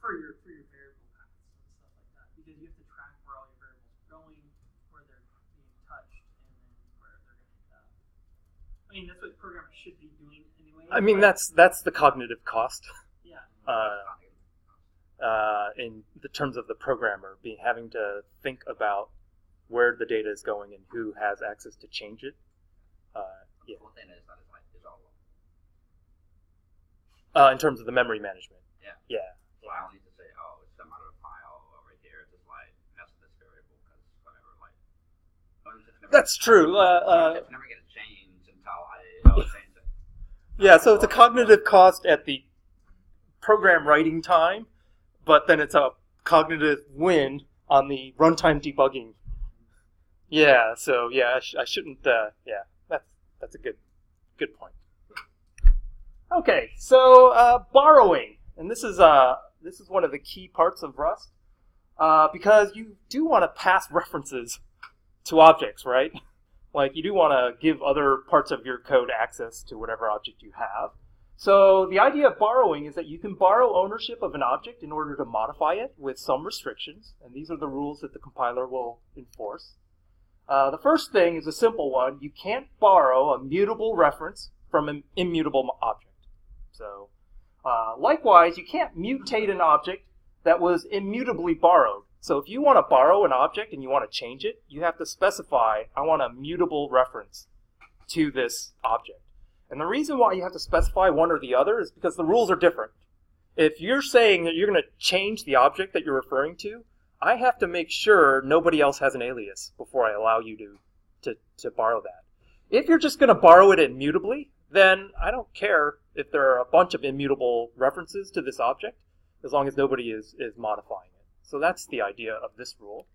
for your variable paths and stuff like that, because you have to track where all your variables are going, where they're being touched, and then where they're going to end up. I mean, that's what programmers should be doing anyway.
I mean, that's the cognitive cost.
Yeah.
In the terms of the programmer having to think about where the data is going and who has access to change it. Yeah.
One thing is that is all.
In terms of the memory management.
Yeah.
Yeah.
So I don't need to say, oh, it's some other file over here. Just like mess with this variable because whatever. Like.
That's true.
It's never going to change until I change it.
Yeah. So it's a cognitive cost at the program writing time, but then it's a cognitive win on the runtime debugging. Yeah, so yeah, I shouldn't. Yeah, that's a good point. Okay, so borrowing, and this is one of the key parts of Rust, because you do want to pass references to objects, right? Like you do want to give other parts of your code access to whatever object you have. So the idea of borrowing is that you can borrow ownership of an object in order to modify it with some restrictions, and these are the rules that the compiler will enforce. The first thing is a simple one. You can't borrow a mutable reference from an immutable object. So likewise, you can't mutate an object that was immutably borrowed. So if you want to borrow an object and you want to change it, you have to specify, I want a mutable reference to this object. And the reason why you have to specify one or the other is because the rules are different. if you're saying that you're going to change the object that you're referring to, I have to make sure nobody else has an alias before I allow you to borrow that. If you're just going to borrow it immutably, then I don't care if there are a bunch of immutable references to this object, as long as nobody is modifying it. So that's the idea of this rule.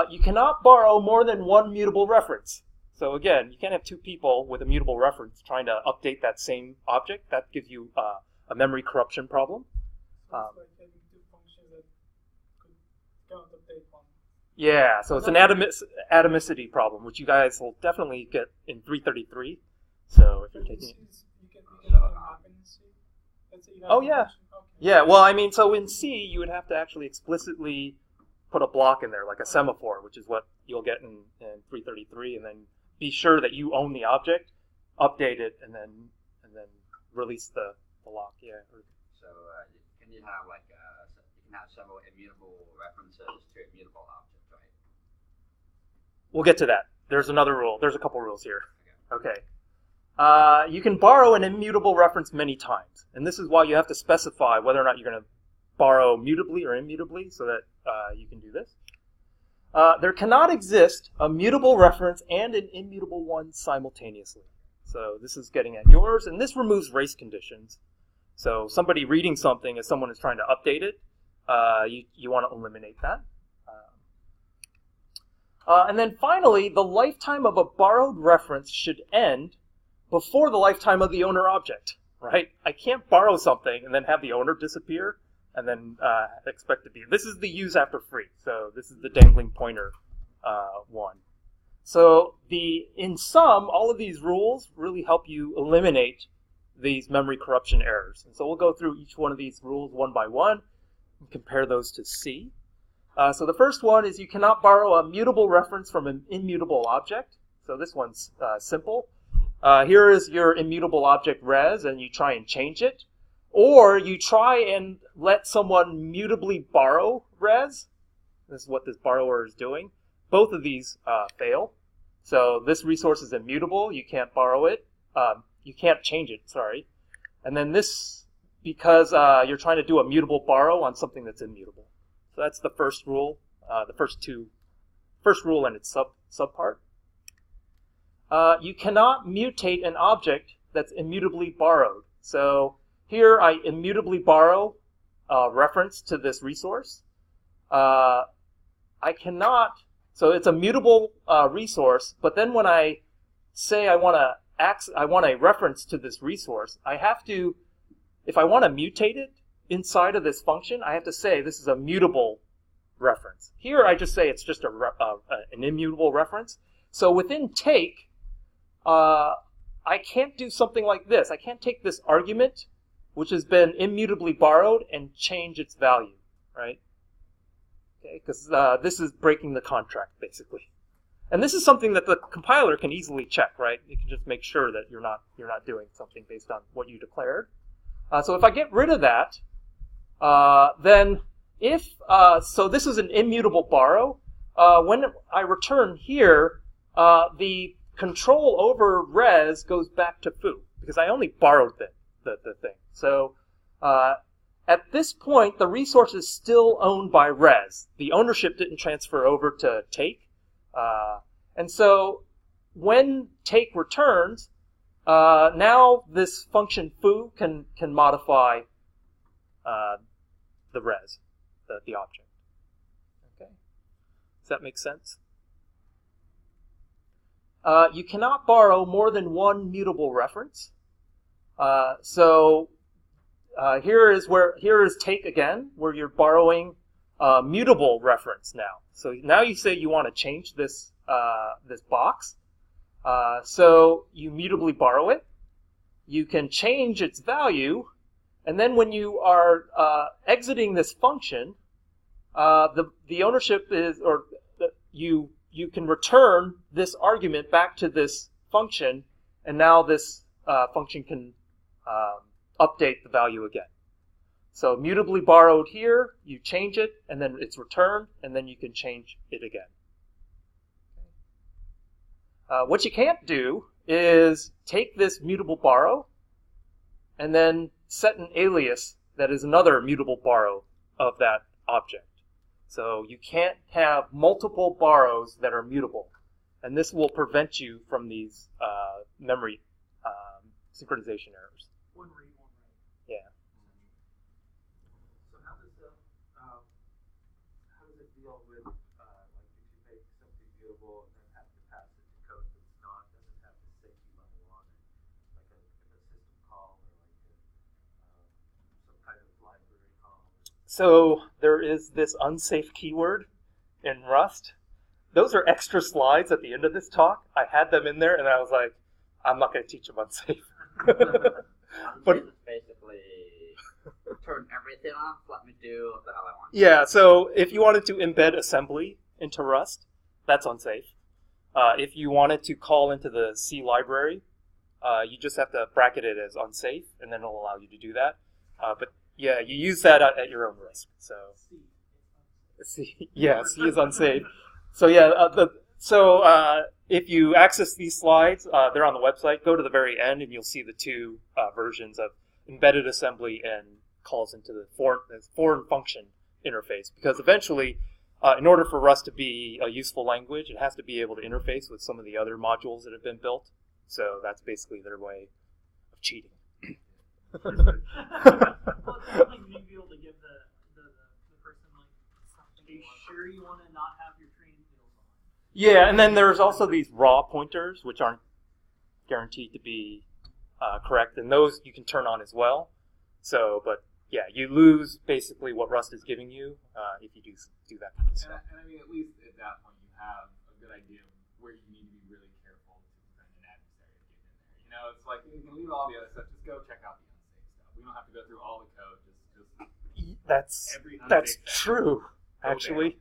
You cannot borrow more than one mutable reference. So again, you can't have two people with a mutable reference trying to update that same object. That gives you a memory corruption problem.
So it's like having two functions that cannot update one.
Yeah, so it's an atomicity problem, which you guys will definitely get in 333. So if you're taking it.
You can have a map in C. Let's say you have
Oh,
a
yeah.
function. Okay.
Yeah, well, I mean, so in C, you would have to actually explicitly put a block in there, like a semaphore, which is what you'll get in 333, and then be sure that you own the object, update it, and then release the lock. Yeah.
So can you have like you can have several immutable references to immutable objects, right?
We'll get to that. There's another rule. There's a couple rules here. Okay. You can borrow an immutable reference many times, and this is why you have to specify whether or not you're going to borrow mutably or immutably, so that you can do this. There cannot exist a mutable reference and an immutable one simultaneously. So this is getting at yours, and this removes race conditions. So somebody reading something as someone is trying to update it, you want to eliminate that. And then finally, the lifetime of a borrowed reference should end before the lifetime of the owner object, right? I can't borrow something and then have the owner disappear and then expect to be. This is the use after free. So this is the dangling pointer one. So in sum, all of these rules really help you eliminate these memory corruption errors. And so we'll go through each one of these rules one by one and compare those to C. So the first one is you cannot borrow a mutable reference from an immutable object. So this one's simple. Here is your immutable object res, and you try and change it. Or you try and let someone mutably borrow res. This is what this borrower is doing. Both of these fail. So this resource is immutable. You can't borrow it. You can't change it, sorry. And then this, because you're trying to do a mutable borrow on something that's immutable. So that's the first rule, the first rule and its subpart. You cannot mutate an object that's immutably borrowed. So here I immutably borrow a reference to this resource. I cannot, so it's a mutable resource, but then when I say I want a reference to this resource, I have to, if I want to mutate it inside of this function, I have to say this is a mutable reference. Here I just say it's just an immutable reference. So within take, I can't do something like this. I can't take this argument, which has been immutably borrowed, and change its value, right? Okay, because this is breaking the contract, basically. And this is something that the compiler can easily check, right? You can just make sure that you're not doing something based on what you declared. So if I get rid of that, then so this is an immutable borrow. When I return here, the control over res goes back to foo, because I only borrowed the thing. So at this point, the resource is still owned by res. The ownership didn't transfer over to take. And so when take returns, now this function foo can modify the res, the object. Okay, does that make sense? You cannot borrow more than one mutable reference. So here is take again, where you're borrowing a mutable reference now. So now you say you want to change this this box. So you mutably borrow it. You can change its value, and then when you are exiting this function, the ownership is, or you can return this argument back to this function, and now this function can update the value again. So mutably borrowed here, you change it, and then it's returned, and then you can change it again. What you can't do is take this mutable borrow and then set an alias that is another mutable borrow of that object. So you can't have multiple borrows that are mutable. And this will prevent you from these memory synchronization errors.
One read, one write.
Yeah.
So how does it deal with like if you make something mutable and then have to pass it to code that's not doesn't have the safety level on it, like a system call or like some kind of library call?
So there is this unsafe keyword in Rust. Those are extra slides at the end of this talk. I had them in there, and I was like, I'm not going to teach them unsafe.
But basically, turn everything off. Let me do what the hell I want.
Yeah. So if you wanted to embed assembly into Rust, that's unsafe. If you wanted to call into the C library, you just have to bracket it as unsafe, and then it'll allow you to do that. But yeah, you use that at your own risk. So C is unsafe. So yeah, if you access these slides, they're on the website. Go to the very end, and you'll see the two versions of embedded assembly and calls into the foreign function interface. Because eventually, in order for Rust to be a useful language, it has to be able to interface with some of the other modules that have been built. So that's basically their way of cheating.
Well, it's not like you'd be able to give the person like, are you sure you want to not have your training wheels on?
Yeah, and then there's also these raw pointers, which aren't guaranteed to be correct, and those you can turn on as well. So, but yeah, you lose basically what Rust is giving you if you do that kind of stuff.
And I mean, at least at that point, you have a good idea of where you need to be really careful to prevent an adversary to get in there. You know, it's like you can leave all the other stuff. Just go check out the unsafe stuff. We don't have to go through all the code. Just
That's true, actually.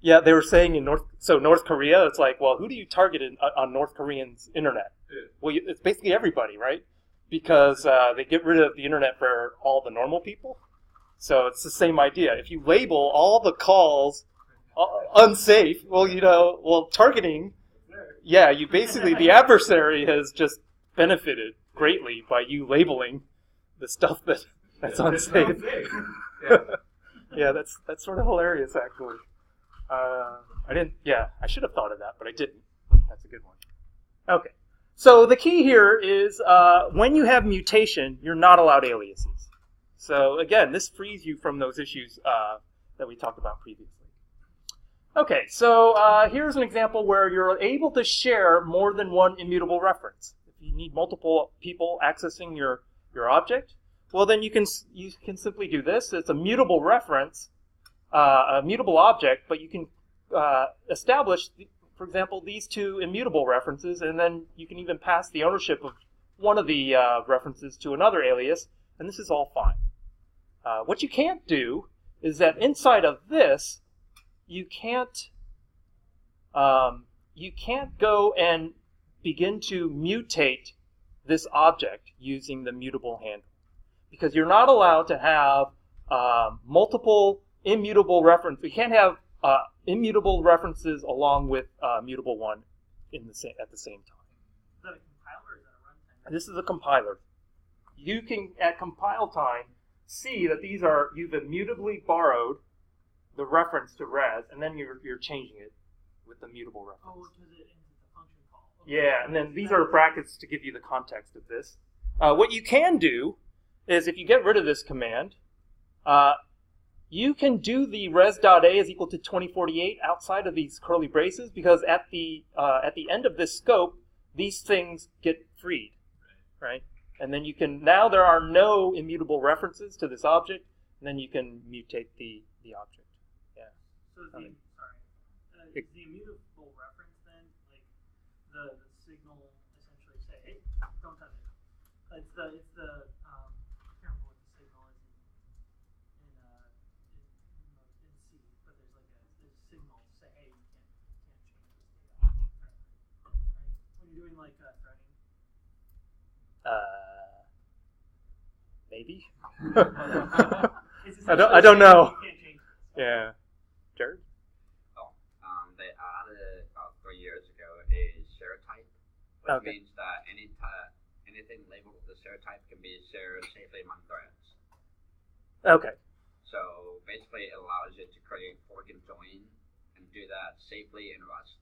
Yeah, they were saying in North Korea, it's like, well, who do you target on North Koreans' internet? Well, it's basically everybody, right? Because they get rid of the internet for all the normal people. So it's the same idea. If you label all the calls unsafe, targeting, yeah, you basically, the adversary has just benefited greatly by you labeling the stuff that's unsafe. Yeah, that's sort of hilarious, actually. I should have thought of that, but I didn't. That's a good one. Okay. So the key here is when you have mutation, you're not allowed aliases. So again, this frees you from those issues that we talked about previously. Okay, so here's an example where you're able to share more than one immutable reference. If you need multiple people accessing your object, well then you can simply do this. It's a mutable reference, a mutable object, but you can establish, for example, these two immutable references, and then you can even pass the ownership of one of the references to another alias, and this is all fine. What you can't do is that inside of this, you can't go and begin to mutate this object using the mutable handle, because you're not allowed to have multiple immutable references. You can't have immutable references along with mutable one at the same time.
Is that a compiler or is that a runtime?
This is a compiler. You can, at compile time, see that you've immutably borrowed the reference to res, and then you're changing it with the mutable reference.
Oh, because it ends with the function call. Okay.
Yeah, and then these are brackets to give you the context of this. What you can do is, if you get rid of this command, you can do the res.a is equal to 2048 outside of these curly braces, because at the end of this scope, these things get freed, right? And then now there are no immutable references to this object, and then you can mutate the object. Yeah.
So is the immutable reference then, like the signal essentially say, hey, don't touch it. It's the I can't remember what the signal is in C, but there's like a signal to say, hey, you can't change this data. Right? When you're doing like threading.
Maybe.
It's
I don't know.
You can't change this.
Yeah. Jared?
They added about 3 years ago a share type, which means that anything labeled with the share type can be shared safely among threads.
Okay.
So basically, it allows you to create fork and join and do that safely in Rust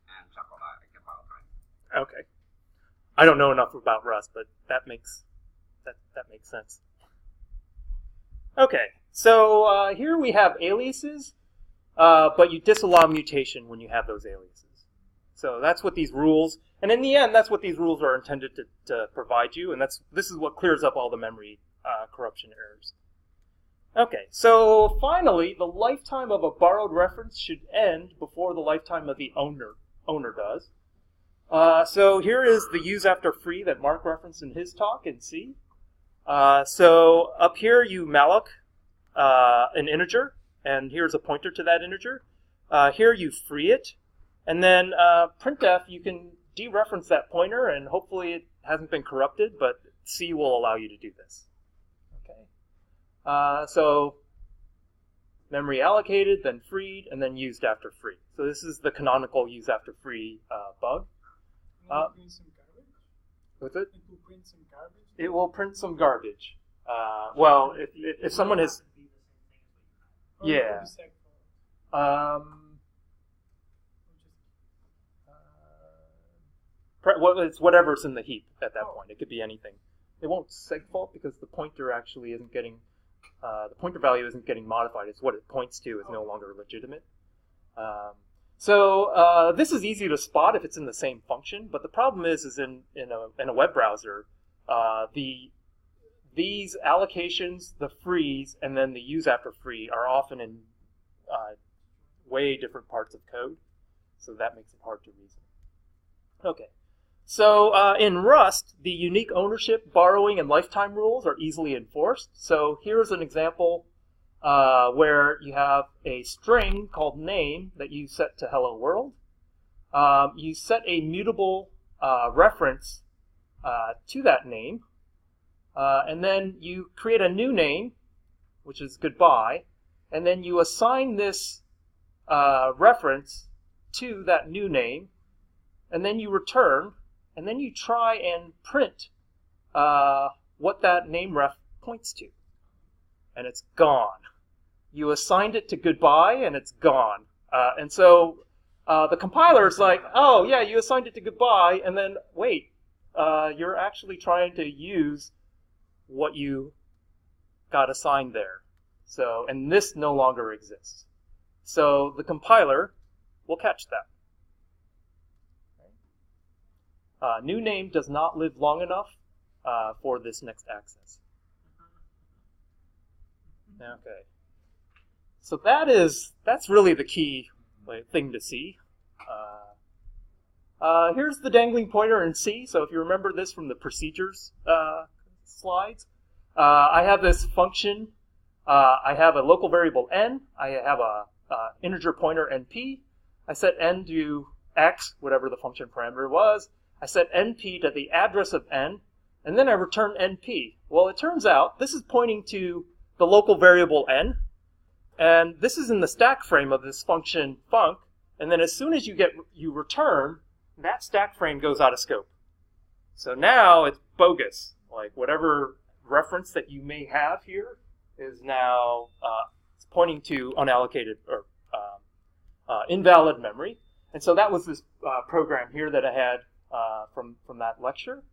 and stuff like that in compile time.
Okay. I don't know enough about Rust, but that makes sense. Okay, so here we have aliases, but you disallow mutation when you have those aliases. So that's what these rules, and in the end, that's what these rules are intended to provide you, and this is what clears up all the memory corruption errors. Okay, so finally, the lifetime of a borrowed reference should end before the lifetime of the owner does. So here is the use after free that Mark referenced in his talk in C. So up here you malloc an integer, and here's a pointer to that integer. Here you free it, and then printf, you can dereference that pointer, and hopefully it hasn't been corrupted, but C will allow you to do this. Okay. So memory allocated, then freed, and then used after free. So this is the canonical use after free bug.
Print some garbage?
What's it?
It will print some garbage?
It will print some garbage. Well, if someone has... Yeah. It's whatever's in the heap at that point. It could be anything. It won't segfault because the pointer actually isn't getting... the pointer value isn't getting modified. It's what it points to is no longer legitimate. So this is easy to spot if it's in the same function, but the problem is in a web browser, these allocations, the frees, and then the use after free are often in way different parts of code, so that makes it hard to reason. Okay, so in Rust, the unique ownership, borrowing, and lifetime rules are easily enforced. So here's an example where you have a string called name that you set to hello world. You set a mutable reference to that name, and then you create a new name, which is goodbye, and then you assign this reference to that new name, and then you return, and then you try and print what that name ref points to, and it's gone. You assigned it to goodbye, and it's gone. And so the compiler is like, oh, yeah, you assigned it to goodbye, and then, wait, you're actually trying to use what you got assigned there. So, and this no longer exists. So the compiler will catch that. New name does not live long enough for this next access. Okay. So that's really the key thing to see. Here's the dangling pointer in C. So if you remember this from the procedures slides, I have this function. I have a local variable n. I have a integer pointer np. I set n to x, whatever the function parameter was. I set np to the address of n, and then I return np. Well, it turns out this is pointing to the local variable n, and this is in the stack frame of this function func, and then as soon as you return, that stack frame goes out of scope. So now it's bogus. Like whatever reference that you may have here is now it's pointing to unallocated or invalid memory. And so that was this program here that I had from that lecture.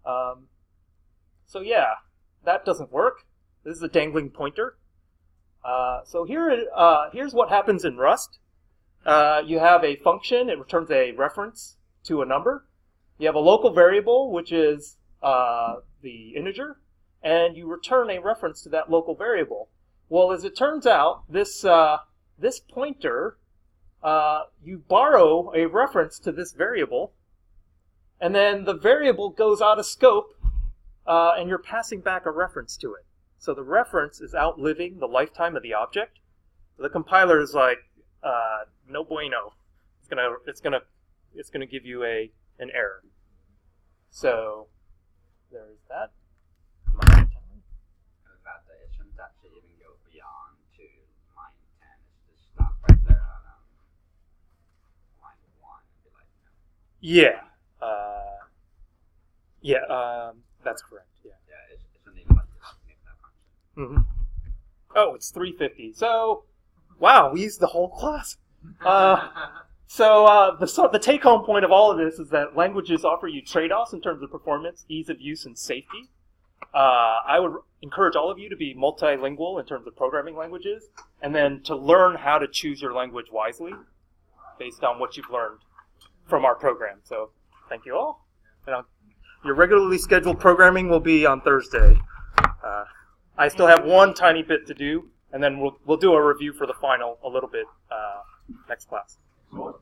So yeah, that doesn't work. This is a dangling pointer. So here's what happens in Rust. You have a function. It returns a reference to a number. You have a local variable, which is the integer, and you return a reference to that local variable. Well, as it turns out, this pointer, you borrow a reference to this variable, and then the variable goes out of scope, and you're passing back a reference to it. So the reference is outliving the lifetime of the object. The compiler is like, no bueno. It's gonna give you an error. So there's that.
The fact that it shouldn't actually even go beyond to line 10. It's just stop right there at line 1 and be like, no.
Yeah. That's correct. Yeah.
Yeah, it's an even like this, make that function.
Mm-hmm. Oh, it's 3:50. So, wow, we used the whole class. The take-home point of all of this is that languages offer you trade-offs in terms of performance, ease of use, and safety. I would encourage all of you to be multilingual in terms of programming languages, and then to learn how to choose your language wisely based on what you've learned from our program. So, thank you all. And your regularly scheduled programming will be on Thursday. I still have one tiny bit to do, and then we'll do a review for the final a little bit next class.
Cool.